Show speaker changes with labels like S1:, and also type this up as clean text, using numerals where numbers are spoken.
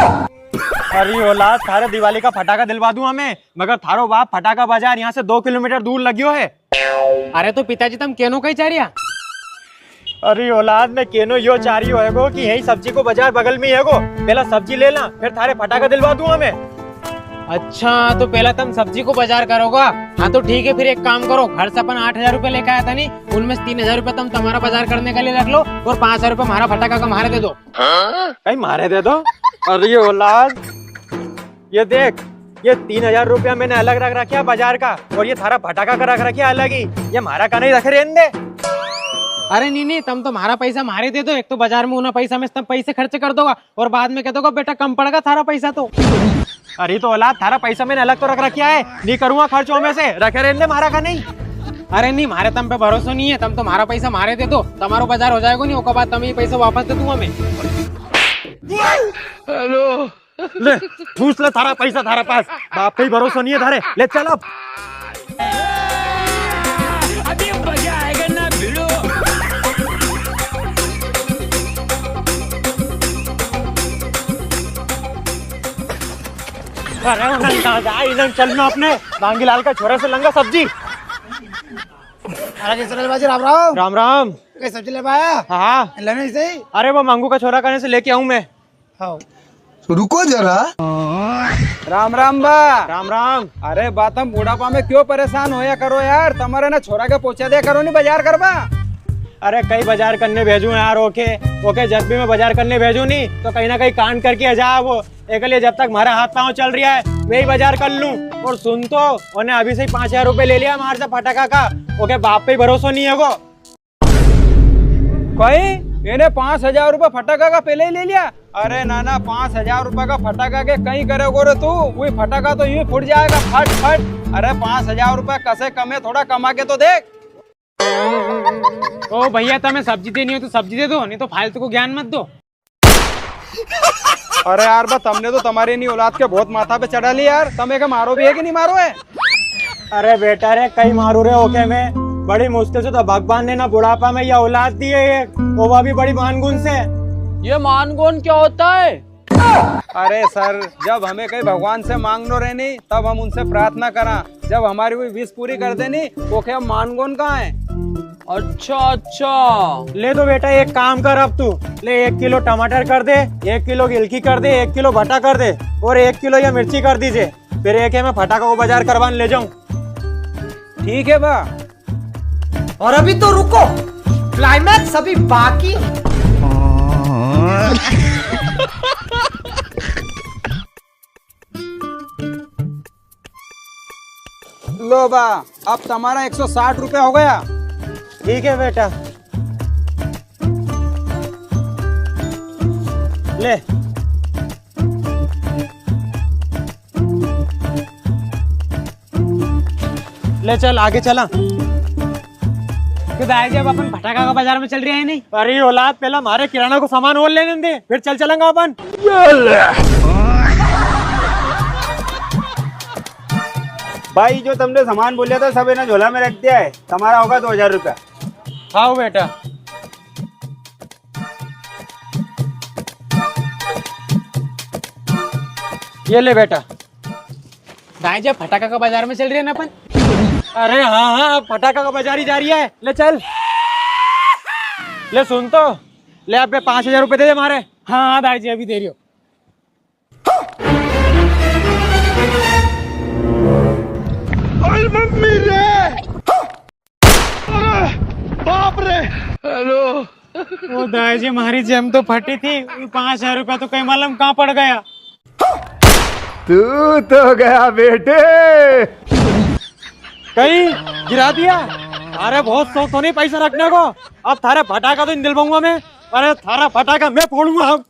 S1: अरे औलाद, थारे दिवाली का फटाका दिलवा दूं हमें, मगर थारो बाप फटाका बाजार यहाँ से 2 किलोमीटर दूर लगियो है।
S2: अरे तो पिताजी तुम केनो कहीं चाह रिया?
S1: अरे औलाद, मैं केनो यो चाह रही होएगो कि यही सब्जी को बाजार बगल में ही हैगो, पहला सब्जी ले ला, फिर थारे फटाका दिलवा दूं हमें।
S2: अच्छा तो पहला तुम सब्जी को बाजार करोगा? हाँ तो ठीक है, फिर एक काम करो, घर से अपन 8,000 रुपए लेके आया था नहीं, उनमें से 3,000 रुपए तुम तुम्हारा बाजार करने के लिए रख लो और 5,000 रुपए हमारा फटाका का मारे दे दो।
S1: कहीं मारे दे दो? अरे औलाद, ये देख, ये 3,000 रुपया मैंने अलग रख रखा बाजार का, और ये थारा फटाका का रख रखा अलग ही, ये हमारा का नहीं रखे रहने दे।
S2: अरे नहीं, तुम तो हमारा पैसा मारे दे दो, एक तो बाजार में उना पैसा में सब पैसे खर्च कर दोगा और बाद में कह दोगा बेटा कम पड़ेगा थारा पैसा तो।
S1: अरे तो औलाद, थारा पैसा मैंने अलग तो रख रखा है, नहीं करूंगा खर्चों में से, रखे रहने दे, हमारा का नहीं।
S2: अरे नहीं, मारे तुम पे भरोसा नहीं है, तुम तो हमारा पैसा मारे दे दो, तुम्हारा बाजार हो जाएगा नहीं, उसके बाद तुम ये पैसा वापस दे दूंगा हमें।
S1: हेलो, ले ठूस ले थारा पैसा, थारा पास बाप पे ही भरोसा नहीं है थारे, ले चल अब।
S3: अभी मजा आएगा ना भिड़ो।
S1: अरे इधर चल ना, अपने बांगीलाल का छोरा से लंगा सब्जी।
S4: अरे किस बाजी राम राम।
S1: राम राम।
S4: कई सब्जी ले पाया?
S1: हाँ,
S4: लेने से ही।
S1: अरे वो मंगू का छोरा कहने से लेके आऊं मैं।
S4: हाँ। रुको जरा।
S5: राम राम बा।
S1: राम राम।
S5: अरे बात हम बुढ़ापा में क्यों परेशान होया करो यार, तुम्हारे ना छोरा के पहुंचा दिया करो नहीं बाजार करवा।
S1: अरे कई बाजार करने भेजू यार, ओके जब भी मैं बाजार करने भेजू नहीं तो कहीं ना कहीं कांड करके आ जा वो, एक लिए जब तक हमारा हाथ पाँव चल रहा है मैं ही बाजार कर लूं। और सुन तो, उन्हें अभी से ही 5,000 रुपए ले लिया हमारे से फटाका का, ओके बाप पे ही भरोसा नहीं है वो।
S5: कहीं इन्हें 5,000 रुपए फटाका का पहले ही ले लिया? अरे नाना, 5,000 रुपए का फटाका के कहीं करेगो रे तू, वही फटाका तो यूं फूट जाएगा फट फट। अरे 5,000 रुपए कसे कमे, थोड़ा कमा के तो देख।
S2: ओ भैया, तुम्हें सब्जी देनी हो तो सब्जी दे दो, नहीं तो फालतू को ज्ञान मत दो।
S5: अरे यार बा, तुमने तो तुम्हारी नहीं औलाद के बहुत माथा पे चढ़ा ली यार, तुम्हें के मारो भी है कि नहीं मारो है?
S1: अरे बेटा रे, कई मारू रे ओके में, बड़ी मुश्किल से तो भगवान ने ना बुढ़ापा में यह औलाद दी है, वो भी बड़ी मानगुन से।
S3: ये मानगुन क्या होता है?
S5: अरे सर, जब हमें कहीं भगवान से मांगनो रहनी तब हम उनसे प्रार्थना करा, जब हमारी कोई विश पूरी कर देनी वो क्या हम कहाँ है?
S3: अच्छा अच्छा,
S1: ले दो बेटा, एक काम कर अब तू, ले 1 किलो टमाटर कर दे, 1 किलो गिलकी कर दे, 1 किलो भट्टा कर दे और 1 किलो या मिर्ची कर दीजिए, फिर एक है मैं फटाका को बाजार करवाने ले जाऊं।
S5: ठीक है बा।
S4: और अभी तो रुको, क्लाइमैक्स अभी बाकी।
S5: लो बा, अब तुम्हारा 160 रुपए हो गया।
S1: ठीक है बेटा, ले। ले चल आगे चला।
S2: दाई जब अपन फटाका का बाजार में चल रहे हैं नहीं।
S1: अरे औलाद, पहला हमारे किराना को सामान और लेने दे, फिर चलेंगे अपन।
S6: भाई जो तुमने सामान बोला था सब इन्हें झोला में रख दिया है, तुम्हारा होगा 2,000 रुपया।
S1: हाँ बेटा। ये ले बेटा।
S2: दाई जब फटाका का बाजार में चल रहे हैं ना अपन।
S1: अरे हाँ, फटाका का बाजार ही जा रही है, ले चल। ले सुन तो, ले अब 5,000 रुपए दे दे हमारे।
S2: हाँ दाई जी, अभी दे रही हो।
S6: मम्मी रे, बाप रे। हेलो।
S2: ओ दाई जी, हमारी जेब तो फटी थी, 5,000 रुपया तो कहीं मालूम कहाँ पड़ गया।
S6: तू तो गया बेटे।
S1: कहीं गिरा दिया? अरे बहुत शौक तो नहीं पैसा रखने को, अब थारे फटाका तो नहीं दिलवाऊंगा मैं। अरे थारा फटाका मैं फोड़ूंगा अब।